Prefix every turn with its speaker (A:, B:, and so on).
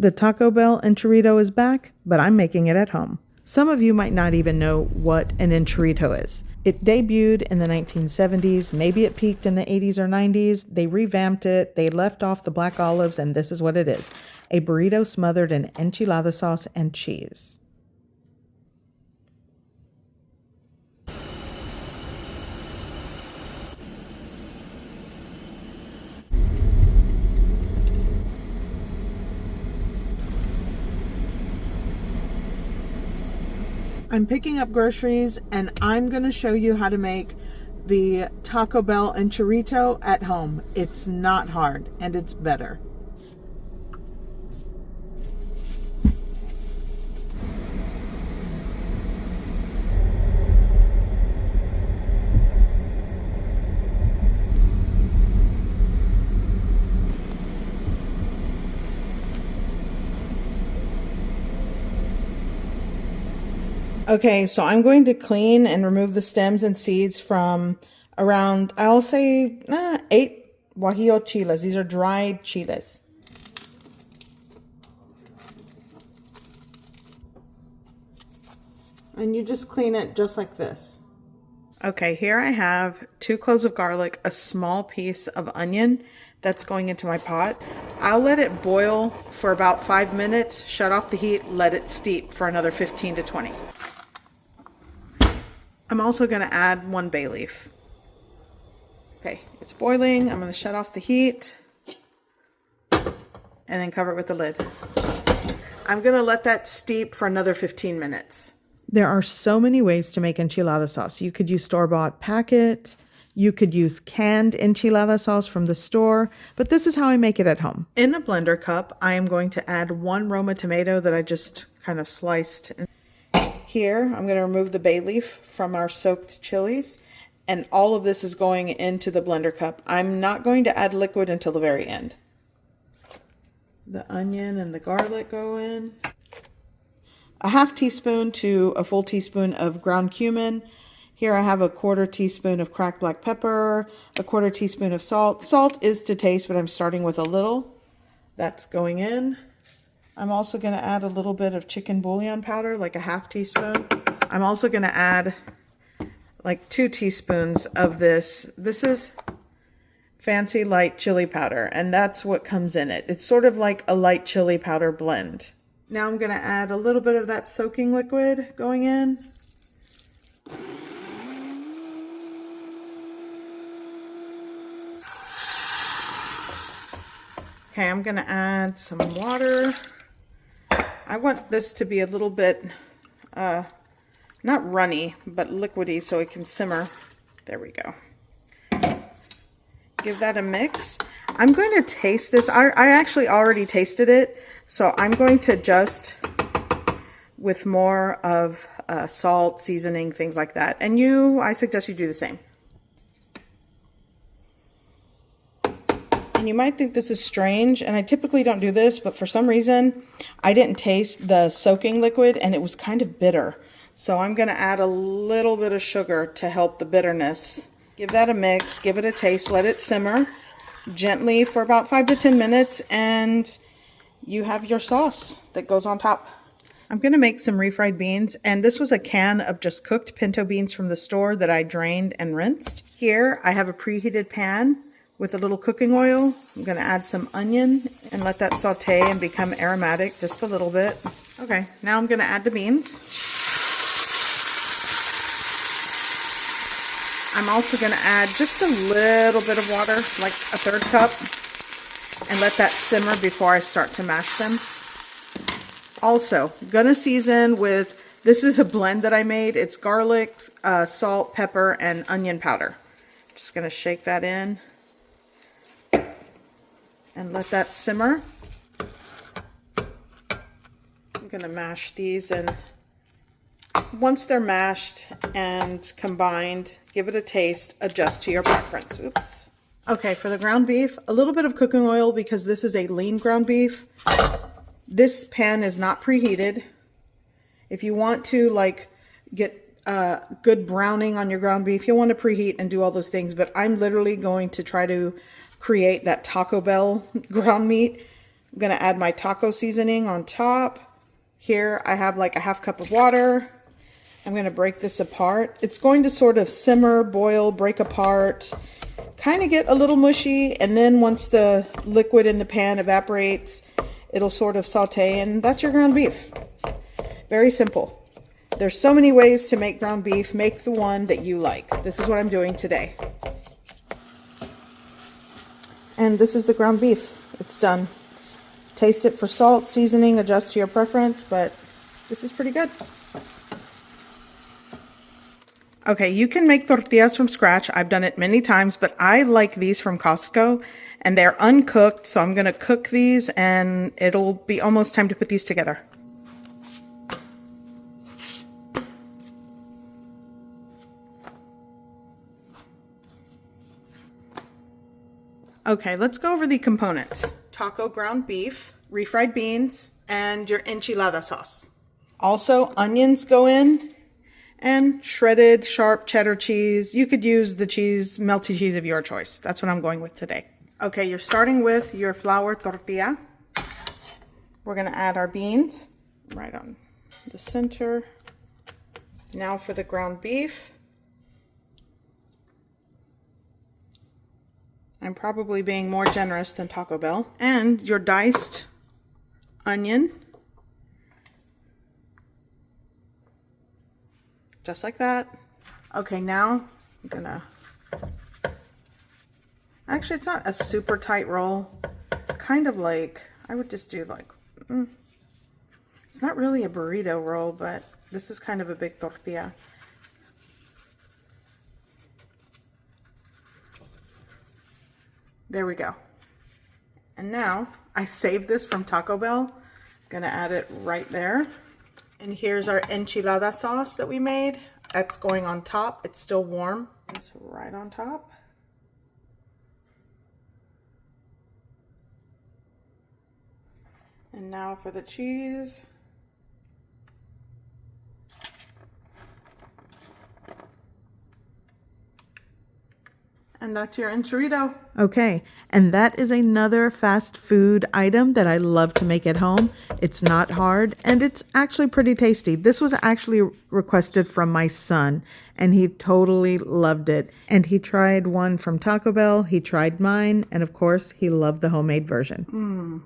A: The Taco Bell Enchirito is back, but I'm making it at home. Some of you might not even know what an enchirito is. It debuted in the 1970s, maybe it peaked in the 80s or 90s. They revamped it, they left off the black olives, and this is what it is. A burrito smothered in enchilada sauce and cheese. I'm picking up groceries and I'm going to show you how to make the Taco Bell Enchirito at home. It's not hard and it's better. Okay, so I'm going to clean and remove the stems and seeds from around, I'll say, 8 guajillo chiles. These are dried chiles. And you just clean it just like this. Okay, here I have 2 cloves of garlic, a small piece of onion that's going into my pot. I'll let it boil for about 5 minutes, shut off the heat, let it steep for another 15 to 20. I'm also going to add 1 bay leaf. Okay, it's boiling. I'm going to shut off the heat and then cover it with the lid. I'm going to let that steep for another 15 minutes. There are so many ways to make enchilada sauce. You could use store-bought packet. You could use canned enchilada sauce from the store, but this is how I make it at home. In a blender cup, I am going to add 1 Roma tomato that I just kind of sliced. Here, I'm going to remove the bay leaf from our soaked chilies, and all of this is going into the blender cup. I'm not going to add liquid until the very end. The onion and the garlic go in. A half teaspoon to a full teaspoon of ground cumin. Here I have a 1/4 teaspoon of cracked black pepper, a 1/4 teaspoon of salt. Salt is to taste, but I'm starting with a little. That's going in. I'm also going to add a little bit of chicken bouillon powder, like a half teaspoon. I'm also going to add like 2 teaspoons of this. This is fancy light chili powder, and that's what comes in it. It's sort of like a light chili powder blend. Now I'm going to add a little bit of that soaking liquid going in. Okay, I'm going to add some water. I want this to be a little bit, not runny, but liquidy so it can simmer. There we go. Give that a mix. I'm going to taste this. I actually already tasted it, so I'm going to adjust with more of salt, seasoning, things like that. And I suggest you do the same. And you might think this is strange, and I typically don't do this, but for some reason, I didn't taste the soaking liquid, and it was kind of bitter. So I'm going to add a little bit of sugar to help the bitterness. Give that a mix, give it a taste, let it simmer gently for about 5 to 10 minutes, and you have your sauce that goes on top. I'm going to make some refried beans, and this was a can of just cooked pinto beans from the store that I drained and rinsed. Here, I have a preheated pan with a little cooking oil. I'm going to add some onion and let that saute and become aromatic just a little bit. Okay, now I'm going to add the beans. I'm also going to add just a little bit of water, like a 1/3 cup, and let that simmer before I start to mash them. Also, going to season with, this is a blend that I made. It's garlic, salt, pepper, and onion powder. Just going to shake that in and let that simmer. I'm going to mash these, and once they're mashed and combined, give it a taste, adjust to your preference. Oops. Okay, for the ground beef, a little bit of cooking oil because this is a lean ground beef. This pan is not preheated. If you want to get good browning on your ground beef, you'll want to preheat and do all those things, but I'm literally going to try to create that Taco Bell ground meat I'm going to add my taco seasoning on top. Here I have like a half cup of water. I'm going to break this apart. It's going to sort of simmer, boil, break apart, kind of get a little mushy. And then once the liquid in the pan evaporates, it'll sort of saute, and that's your ground beef. Very simple. There's so many ways to make ground beef. Make the one that you like. This is what I'm doing today. And this is the ground beef. It's done. Taste it for salt, seasoning, adjust to your preference, but this is pretty good. Okay, you can make tortillas from scratch. I've done it many times, but I like these from Costco, and they're uncooked, so I'm going to cook these, and it'll be almost time to put these together. Okay, let's go over the components. Taco ground beef, refried beans, and your enchilada sauce. Also, onions go in, and shredded sharp cheddar cheese. You could use the cheese, melty cheese of your choice. That's what I'm going with today. Okay, you're starting with your flour tortilla. We're gonna add our beans right on the center. Now for the ground beef. I'm probably being more generous than Taco Bell. And your diced onion. Just like that. Okay, now I'm gonna... Actually, it's not a super tight roll. It's kind of like, I would just do like... It's not really a burrito roll, but this is kind of a big tortilla. There we go. And now I saved this from Taco Bell. I'm gonna add it right there. And here's our enchilada sauce that we made. That's going on top. It's still warm. It's right on top. And now for the cheese. And that's your enchirito. Okay, and that is another fast food item that I love to make at home. It's not hard, and it's actually pretty tasty. This was actually requested from my son, and he totally loved it. And he tried one from Taco Bell, he tried mine, and of course, he loved the homemade version.